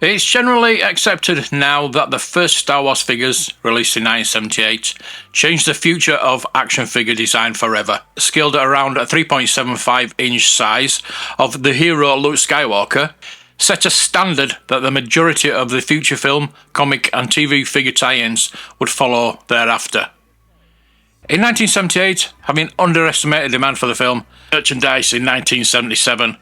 It's generally accepted now that the first Star Wars figures, released in 1978, changed the future of action figure design forever. Scaled at around a 3.75-inch size of the hero Luke Skywalker, set a standard that the majority of the future film, comic and TV figure tie-ins would follow thereafter. In 1978, having underestimated demand for the film, merchandise in 1977,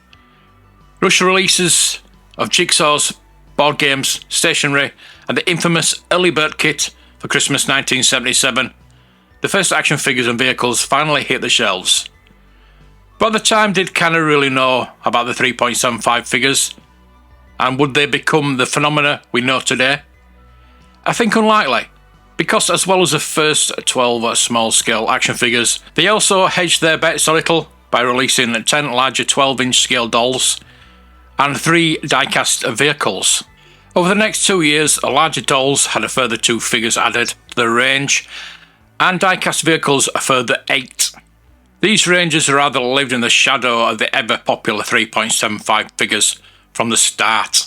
rush releases of Jigsaw's board games, stationery, and the infamous early bird kit for Christmas 1977, the first action figures and vehicles finally hit the shelves. But at the time, did Kenner really know about the 3.75 figures? And would they become the phenomena we know today? I think unlikely, because as well as the first 12 small-scale action figures, they also hedged their bets a little by releasing 10 larger 12-inch scale dolls and 3 die-cast vehicles. Over the next 2 years, the larger dolls had a further 2 figures added to the range, and die-cast vehicles a further 8. These ranges rather lived in the shadow of the ever-popular 3.75 figures from the start.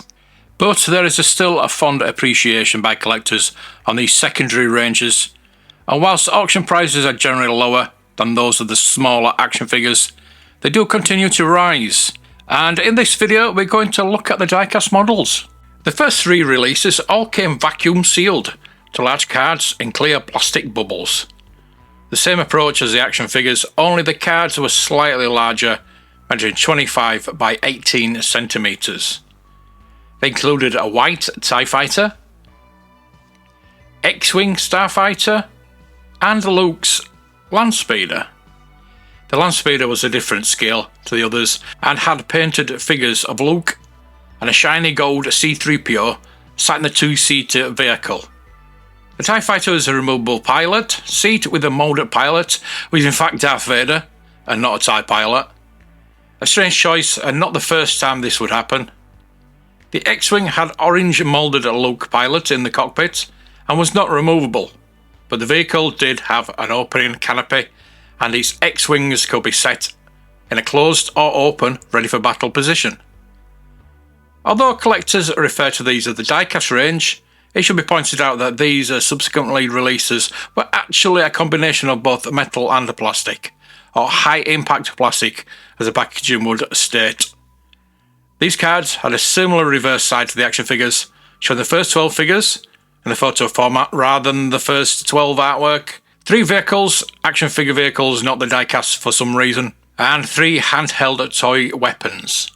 But there is still a fond appreciation by collectors on these secondary ranges, and whilst auction prices are generally lower than those of the smaller action figures, they do continue to rise. And in this video, we're going to look at the die-cast models. The first 3 releases all came vacuum sealed to large cards in clear plastic bubbles. The same approach as the action figures, only the cards were slightly larger, measuring 25 by 18 centimeters. They included a white TIE Fighter, X-Wing Starfighter, and Luke's Landspeeder. The Landspeeder was a different scale to the others and had painted figures of Luke and a shiny gold C-3PO sat in the 2-seater vehicle. The TIE Fighter was a removable pilot seat with a moulded pilot, who is in fact Darth Vader and not a TIE pilot. A strange choice and not the first time this would happen. The X-Wing had orange moulded Luke pilot in the cockpit and was not removable, but the vehicle did have an opening canopy and its X-Wings could be set in a closed or open ready for battle position. Although collectors refer to these as the die-cast range, it should be pointed out that these subsequently releases were actually a combination of both metal and plastic, or high-impact plastic as the packaging would state. These cards had a similar reverse side to the action figures, showing the first 12 figures in the photo format rather than the first 12 artwork, 3 vehicles, action figure vehicles, not the die-cast for some reason, and 3 handheld toy weapons.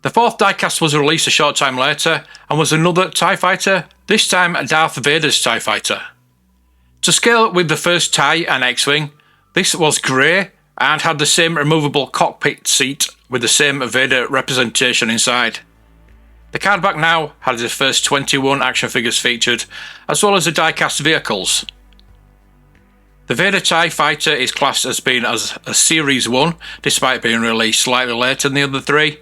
The 4th die-cast was released a short time later and was another TIE Fighter, this time Darth Vader's TIE Fighter. To scale with the first TIE and X-Wing, this was grey and had the same removable cockpit seat with the same Vader representation inside. The card back now had the first 21 action figures featured, as well as the die-cast vehicles. The Vader TIE Fighter is classed as being as a Series 1, despite being released slightly later than the other 3.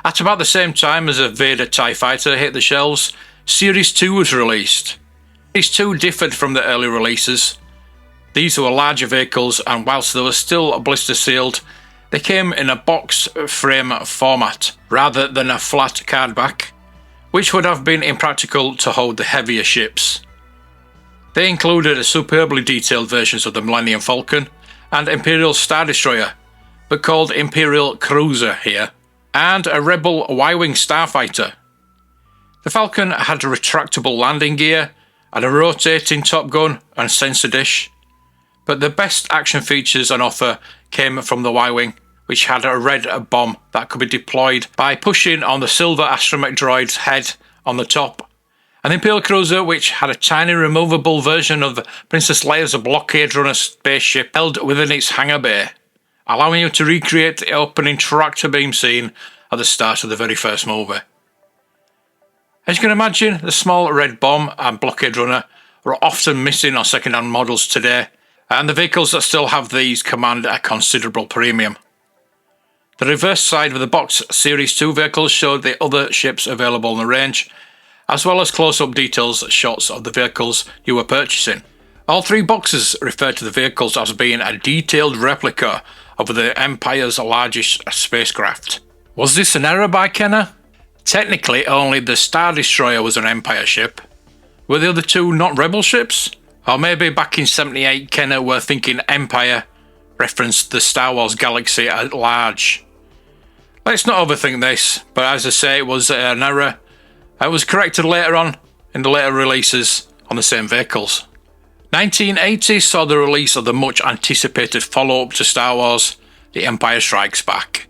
At about the same time as the Vader TIE Fighter hit the shelves, Series 2 was released. These 2 differed from the early releases. These were larger vehicles, and whilst they were still blister sealed, they came in a box frame format rather than a flat card back, which would have been impractical to hold the heavier ships. They included superbly detailed versions of the Millennium Falcon and Imperial Star Destroyer, but called Imperial Cruiser here, and a Rebel Y-Wing Starfighter. The Falcon had a retractable landing gear and a rotating top gun and sensor dish, but the best action features on offer came from the Y-Wing, which had a red bomb that could be deployed by pushing on the silver astromech droid's head on the top, and the Imperial Cruiser, which had a tiny removable version of Princess Leia's blockade runner spaceship held within its hangar bay, allowing you to recreate the opening tractor beam scene at the start of the very first movie. As you can imagine, the small red bomb and blockade runner are often missing on second-hand models today, and the vehicles that still have these command a considerable premium. The reverse side of the box Series 2 vehicles showed the other ships available in the range, as well as close-up details shots of the vehicles you were purchasing. All 3 boxes refer to the vehicles as being a detailed replica of the Empire's largest spacecraft. Was this an error by Kenner? Technically, only the Star Destroyer was an Empire ship. Were the other two not Rebel ships? Or maybe back in 78 Kenner were thinking Empire referenced the Star Wars galaxy at large. Let's not overthink this, but as I say, it was an error. It was corrected later on in the later releases on the same vehicles. 1980 saw the release of the much anticipated follow-up to Star Wars, The Empire Strikes Back.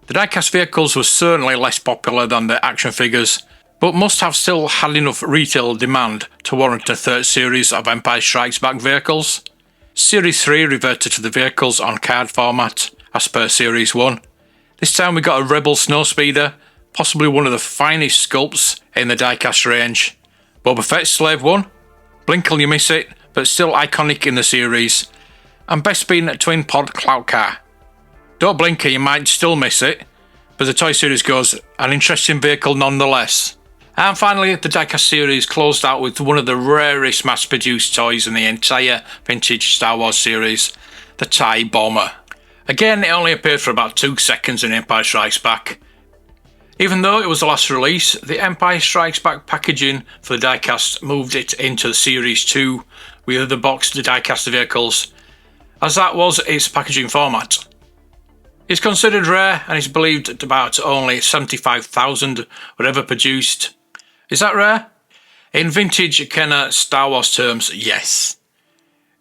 The die-cast vehicles were certainly less popular than the action figures, but must have still had enough retail demand to warrant a third series of Empire Strikes Back vehicles. Series 3 reverted to the vehicles on card format as per Series 1. This time we got a Rebel Snowspeeder, possibly one of the finest sculpts in the die-cast range. Boba Fett's Slave 1, Blinkle you miss it, but still iconic in the series, and Bespin Twin Pod Clout Car. Don't blinker, you might still miss it, but as the toy series goes, an interesting vehicle nonetheless. And finally, the diecast series closed out with one of the rarest mass-produced toys in the entire vintage Star Wars series, the TIE Bomber. Again, it only appeared for about 2 seconds in Empire Strikes Back. Even though it was the last release, the Empire Strikes Back packaging for the diecast moved it into Series 2 with the boxed diecast vehicles, as that was its packaging format. It's considered rare and is believed about only 75,000 were ever produced. Is that rare? In vintage Kenner Star Wars terms, yes.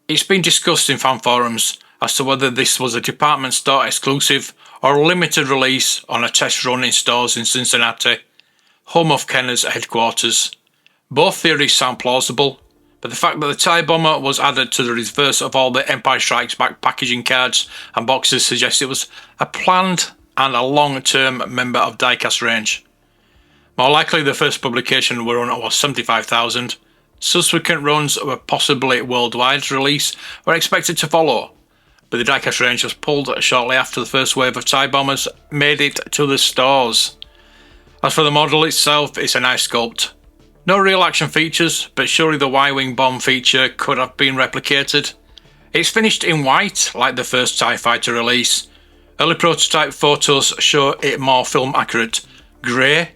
It's been discussed in fan forums as to whether this was a department store exclusive or a limited release on a test run in stores in Cincinnati, home of Kenner's headquarters. Both theories sound plausible, but the fact that the TIE Bomber was added to the reverse of all the Empire Strikes Back packaging cards and boxes suggests it was a planned and a long-term member of diecast range. More likely the first publication run was 75,000. Subsequent runs were possibly worldwide release were expected to follow, but the diecast range was pulled shortly after the first wave of TIE Bombers made it to the stores. As for the model itself, it's a nice sculpt. No real action features, but surely the Y-Wing bomb feature could have been replicated. It's finished in white, like the first TIE Fighter release. Early prototype photos show it more film-accurate grey.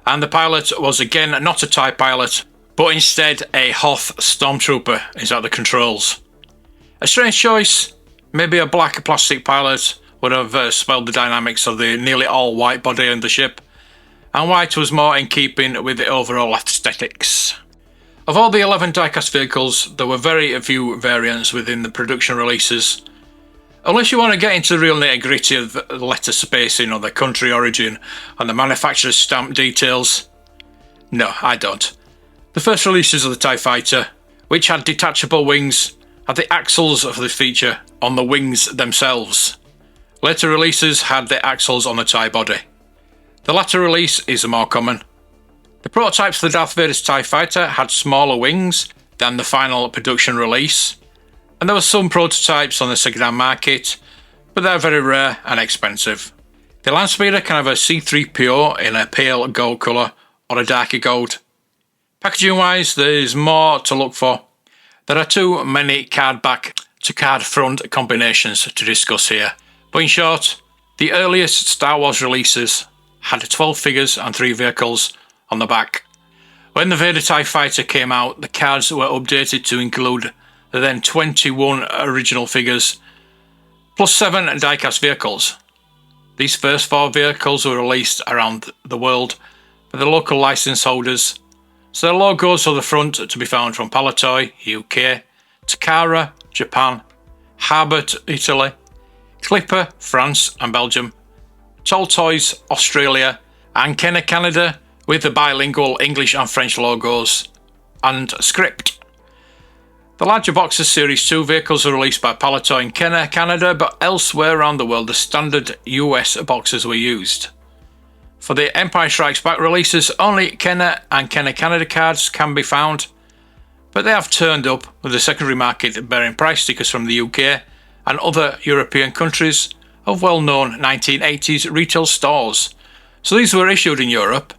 And the pilot was again not a TIE pilot, but instead a Hoth Stormtrooper is at the controls. A strange choice. Maybe a black plastic pilot would have spoiled the dynamics of the nearly all-white body of the ship, and white was more in keeping with the overall aesthetics. Of all the 11 diecast vehicles, there were very few variants within the production releases. Unless you want to get into the real nitty-gritty of the letter spacing or the country origin and the manufacturer's stamp details. No, I don't. The first releases of the TIE Fighter, which had detachable wings, had the axles of the feature on the wings themselves. Later releases had the axles on the TIE body. The latter release is more common. The prototypes for the Darth Vader's TIE Fighter had smaller wings than the final production release, and there were some prototypes on the second-hand market, but they're very rare and expensive. The Landspeeder can have a C-3PO in a pale gold colour or a darker gold. Packaging-wise, there is more to look for. There are too many card back to card front combinations to discuss here, but in short, the earliest Star Wars releases had 12 figures and 3 vehicles on the back. When the Vader TIE Fighter came out, the cards were updated to include the then 21 original figures, plus 7 diecast vehicles. These first 4 vehicles were released around the world by the local license holders, so the logos on the front to be found from Palitoy, UK, Takara, Japan, Harbert, Italy, Clipper, France and Belgium, Tall Toys, Australia, and Kenner, Canada, with the bilingual English and French logos, and Script. The larger boxes Series 2 vehicles were released by Palitoy in Kenner, Canada, but elsewhere around the world the standard US boxes were used. For the Empire Strikes Back releases, only Kenner and Kenner Canada cards can be found, but they have turned up with the secondary market bearing price stickers from the UK and other European countries of well-known 1980s retail stores, so these were issued in Europe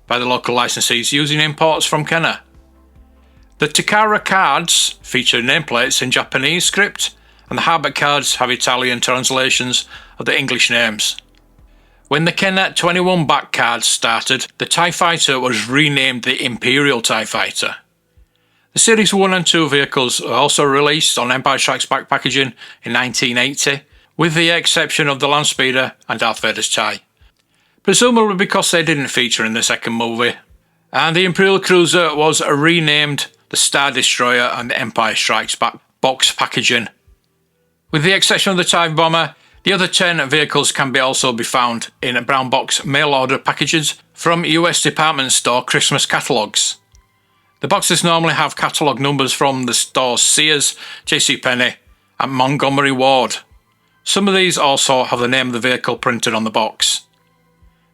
by the local licensees using imports from Kenner. The Takara cards feature nameplates in Japanese script, and the Harbert cards have Italian translations of the English names. When the Ken 21 back cards started, the TIE Fighter was renamed the Imperial TIE Fighter. The Series 1 and 2 vehicles were also released on Empire Strikes Back packaging in 1980, with the exception of the Landspeeder and Darth Vader's TIE. Presumably because they didn't feature in the second movie. And the Imperial Cruiser was renamed the Star Destroyer and the Empire Strikes Back box packaging. With the exception of the TIE Bomber, the other 10 vehicles can also be found in brown box mail order packages from US department store Christmas catalogues. The boxes normally have catalogue numbers from the stores Sears, JCPenney and Montgomery Ward. Some of these also have the name of the vehicle printed on the box.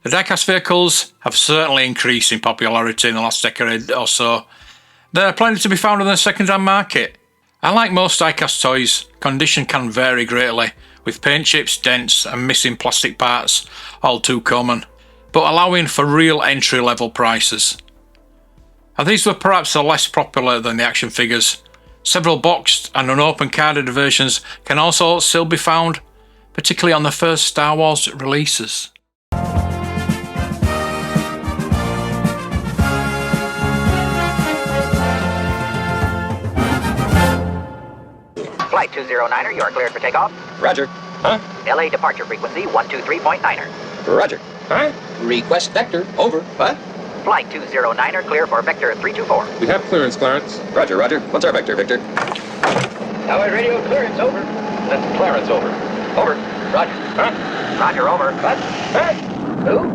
The diecast vehicles have certainly increased in popularity in the last decade or so. There are plenty to be found on the second-hand market. And like most diecast toys, condition can vary greatly, with paint chips, dents and missing plastic parts all too common, but allowing for real entry-level prices. And these were perhaps less popular than the action figures. Several boxed and unopened carded versions can also still be found, particularly on the first Star Wars releases. Flight 209er, you are cleared for takeoff. Roger. Huh? LA departure frequency 123.9er. Roger. Huh? Request vector. Over. What? Flight 209er, clear for vector 324. We have clearance, Clarence. Roger, Roger. What's our vector, Victor? Tower radio clearance, over. That's Clarence, over. Over. Roger. Roger, over. What? Huh? Who?